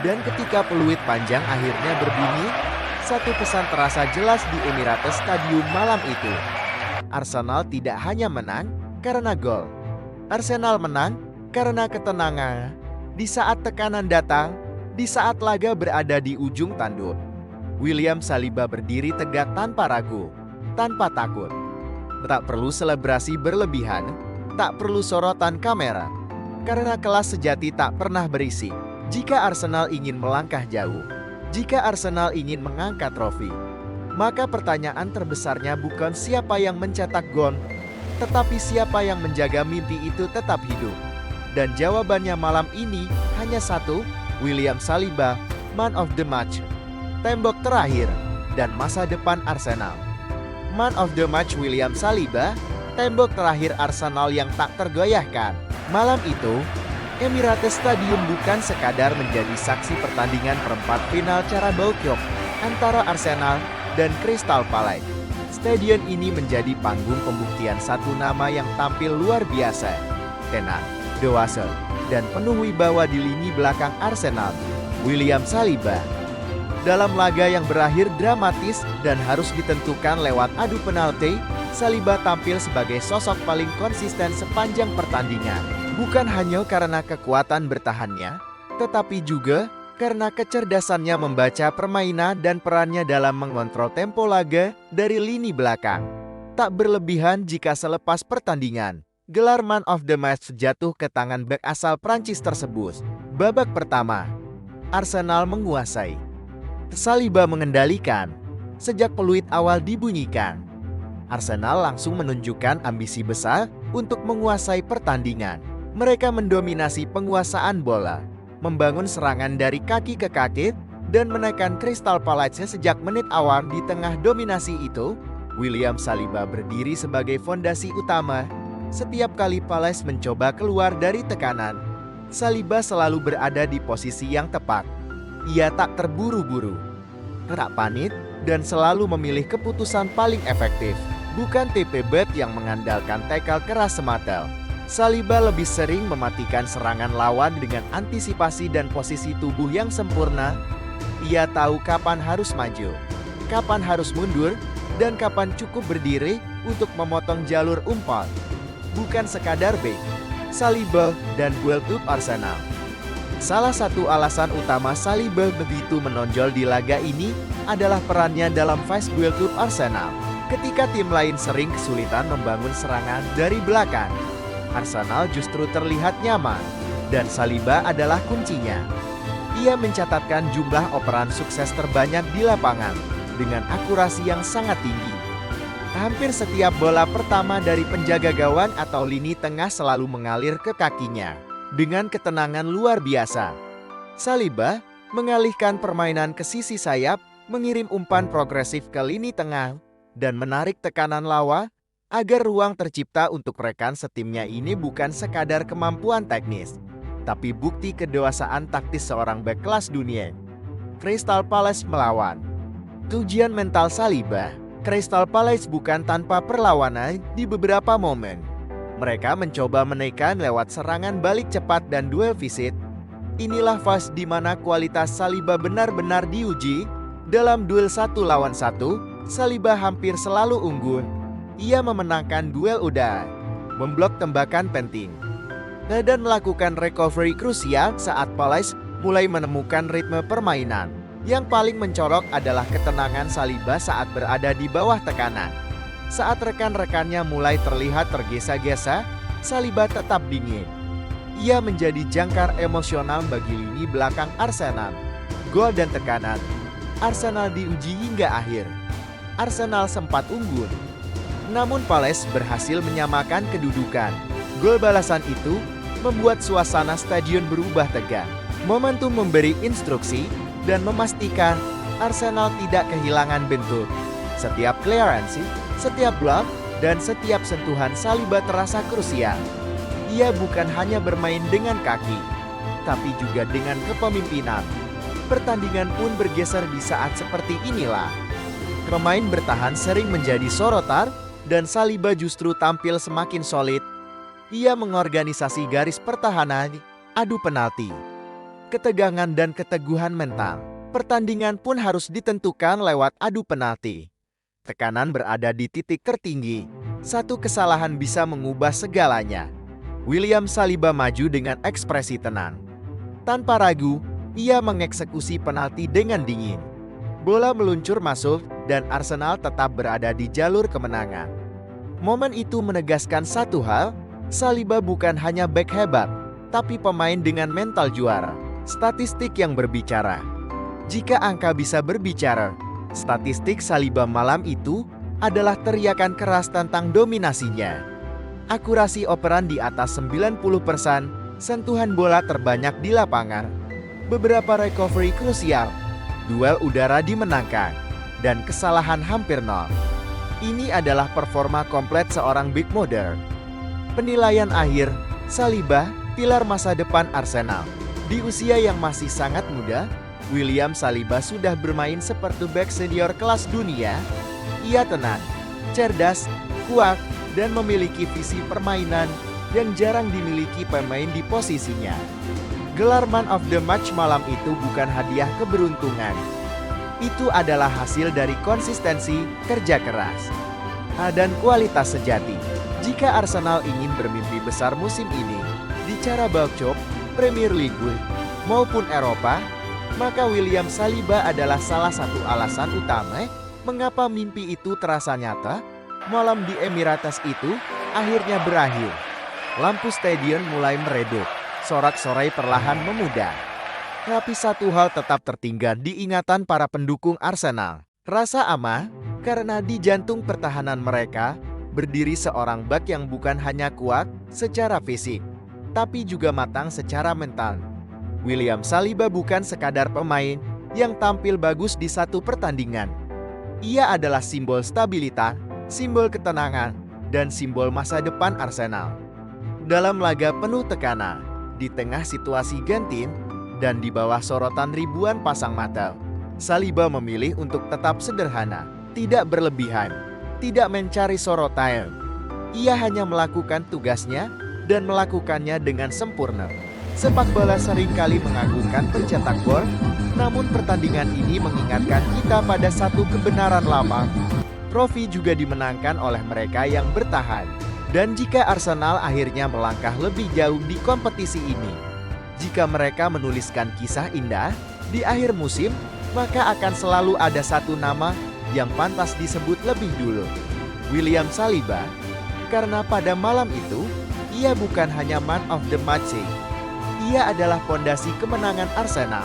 Dan ketika peluit panjang akhirnya berbunyi, satu pesan terasa jelas di Emirates Stadium malam itu. Arsenal tidak hanya menang karena gol. Arsenal menang karena ketenangan. Di saat tekanan datang, di saat laga berada di ujung tanduk, William Saliba berdiri tegak tanpa ragu, tanpa takut. Tak perlu selebrasi berlebihan, tak perlu sorotan kamera. Karena kelas sejati tak pernah berisi. Jika Arsenal ingin melangkah jauh, jika Arsenal ingin mengangkat trofi, maka pertanyaan terbesarnya bukan siapa yang mencetak gol, tetapi siapa yang menjaga mimpi itu tetap hidup. Dan jawabannya malam ini hanya satu, William Saliba, Man of the Match. Tembok terakhir dan masa depan Arsenal. Man of the Match William Saliba, tembok terakhir Arsenal yang tak tergoyahkan. Malam itu, Emirates Stadium bukan sekadar menjadi saksi pertandingan perempat final Carabao Cup antara Arsenal dan Crystal Palace. Stadion ini menjadi panggung pembuktian satu nama yang tampil luar biasa, tenang, dewasa, dan penuh wibawa di lini belakang Arsenal, William Saliba. Dalam laga yang berakhir dramatis dan harus ditentukan lewat adu penalti, Saliba tampil sebagai sosok paling konsisten sepanjang pertandingan. Bukan hanya karena kekuatan bertahannya, tetapi juga karena kecerdasannya membaca permainan dan perannya dalam mengontrol tempo laga dari lini belakang. Tak berlebihan jika selepas pertandingan, gelar Man of the Match jatuh ke tangan bek asal Prancis tersebut. Babak pertama, Arsenal menguasai. Saliba mengendalikan. Sejak peluit awal dibunyikan, Arsenal langsung menunjukkan ambisi besar untuk menguasai pertandingan. Mereka mendominasi penguasaan bola, membangun serangan dari kaki ke kaki, dan menekan Crystal Palace sejak menit awal. Di tengah dominasi itu, William Saliba berdiri sebagai fondasi utama. Setiap kali Palace mencoba keluar dari tekanan, Saliba selalu berada di posisi yang tepat. Ia tak terburu-buru, tak panik, dan selalu memilih keputusan paling efektif. Bukan TP Bet yang mengandalkan tackle keras semata. Saliba lebih sering mematikan serangan lawan dengan antisipasi dan posisi tubuh yang sempurna. Ia tahu kapan harus maju, kapan harus mundur, dan kapan cukup berdiri untuk memotong jalur umpan. Bukan sekadar bek, Saliba dan World Cup Arsenal. Salah satu alasan utama Saliba begitu menonjol di laga ini adalah perannya dalam fase World Cup Arsenal. Ketika tim lain sering kesulitan membangun serangan dari belakang, Arsenal justru terlihat nyaman, dan Saliba adalah kuncinya. Ia mencatatkan jumlah operan sukses terbanyak di lapangan dengan akurasi yang sangat tinggi. Hampir setiap bola pertama dari penjaga gawang atau lini tengah selalu mengalir ke kakinya dengan ketenangan luar biasa. Saliba mengalihkan permainan ke sisi sayap, mengirim umpan progresif ke lini tengah, dan menarik tekanan lawan agar ruang tercipta untuk rekan setimnya. Ini bukan sekadar kemampuan teknis, tapi bukti kedewasaan taktis seorang bek kelas dunia. Crystal Palace melawan. Ujian mental Saliba. Crystal Palace bukan tanpa perlawanan di beberapa momen. Mereka mencoba menekan lewat serangan balik cepat dan duel fisik. Inilah fase di mana kualitas Saliba benar-benar diuji. Dalam duel 1 lawan 1, Saliba hampir selalu unggul. Ia memenangkan duel udara, memblok tembakan penting, dan melakukan recovery krusial saat Palace mulai menemukan ritme permainan. Yang paling mencolok adalah ketenangan Saliba saat berada di bawah tekanan. Saat rekan-rekannya mulai terlihat tergesa-gesa, Saliba tetap dingin. Ia menjadi jangkar emosional bagi lini belakang Arsenal. Gol dan tekanan, Arsenal diuji hingga akhir. Arsenal sempat unggul, namun Palace berhasil menyamakan kedudukan. Gol balasan itu membuat suasana stadion berubah tegang. Momentum memberi instruksi dan memastikan Arsenal tidak kehilangan bentuk. Setiap clearance, setiap blok, dan setiap sentuhan Saliba terasa krusial. Ia bukan hanya bermain dengan kaki, tapi juga dengan kepemimpinan. Pertandingan pun bergeser di saat seperti inilah. Pemain bertahan sering menjadi sorotan, dan Saliba justru tampil semakin solid. Ia mengorganisasi garis pertahanan, adu penalti, ketegangan dan keteguhan mental. Pertandingan pun harus ditentukan lewat adu penalti. Tekanan berada di titik tertinggi. Satu kesalahan bisa mengubah segalanya. William Saliba maju dengan ekspresi tenang. Tanpa ragu, ia mengeksekusi penalti dengan dingin. Bola meluncur masuk dan Arsenal tetap berada di jalur kemenangan. Momen itu menegaskan satu hal, Saliba bukan hanya bek hebat, tapi pemain dengan mental juara. Statistik yang berbicara. Jika angka bisa berbicara, statistik Saliba malam itu adalah teriakan keras tentang dominasinya. Akurasi operan di atas 90%, sentuhan bola terbanyak di lapangan, beberapa recovery krusial, duel udara dimenangkan, dan kesalahan hampir nol. Ini adalah performa komplit seorang big modern. Penilaian akhir, Saliba, pilar masa depan Arsenal. Di usia yang masih sangat muda, William Saliba sudah bermain seperti bek senior kelas dunia. Ia tenang, cerdas, kuat, dan memiliki visi permainan yang jarang dimiliki pemain di posisinya. Gelar Man of the Match malam itu bukan hadiah keberuntungan. Itu adalah hasil dari konsistensi, kerja keras, dan kualitas sejati. Jika Arsenal ingin bermimpi besar musim ini, di cara Balcop, Premier League maupun Eropa, maka William Saliba adalah salah satu alasan utama mengapa mimpi itu terasa nyata. Malam di Emirates itu akhirnya berakhir. Lampu stadion mulai meredup, sorak-sorai perlahan memudar. Tapi satu hal tetap tertinggal di ingatan para pendukung Arsenal. Rasa aman, karena di jantung pertahanan mereka berdiri seorang bek yang bukan hanya kuat secara fisik, tapi juga matang secara mental. William Saliba bukan sekadar pemain yang tampil bagus di satu pertandingan. Ia adalah simbol stabilitas, simbol ketenangan, dan simbol masa depan Arsenal. Dalam laga penuh tekanan, di tengah situasi genting, dan di bawah sorotan ribuan pasang mata, Saliba memilih untuk tetap sederhana, tidak berlebihan, tidak mencari sorotan. Ia hanya melakukan tugasnya dan melakukannya dengan sempurna. Sepak bola seringkali mengagungkan pencetak gol, namun pertandingan ini mengingatkan kita pada satu kebenaran lama. Trofi juga dimenangkan oleh mereka yang bertahan. Dan jika Arsenal akhirnya melangkah lebih jauh di kompetisi ini, jika mereka menuliskan kisah indah di akhir musim, maka akan selalu ada satu nama yang pantas disebut lebih dulu, William Saliba. Karena pada malam itu, ia bukan hanya man of the match, ia adalah fondasi kemenangan Arsenal.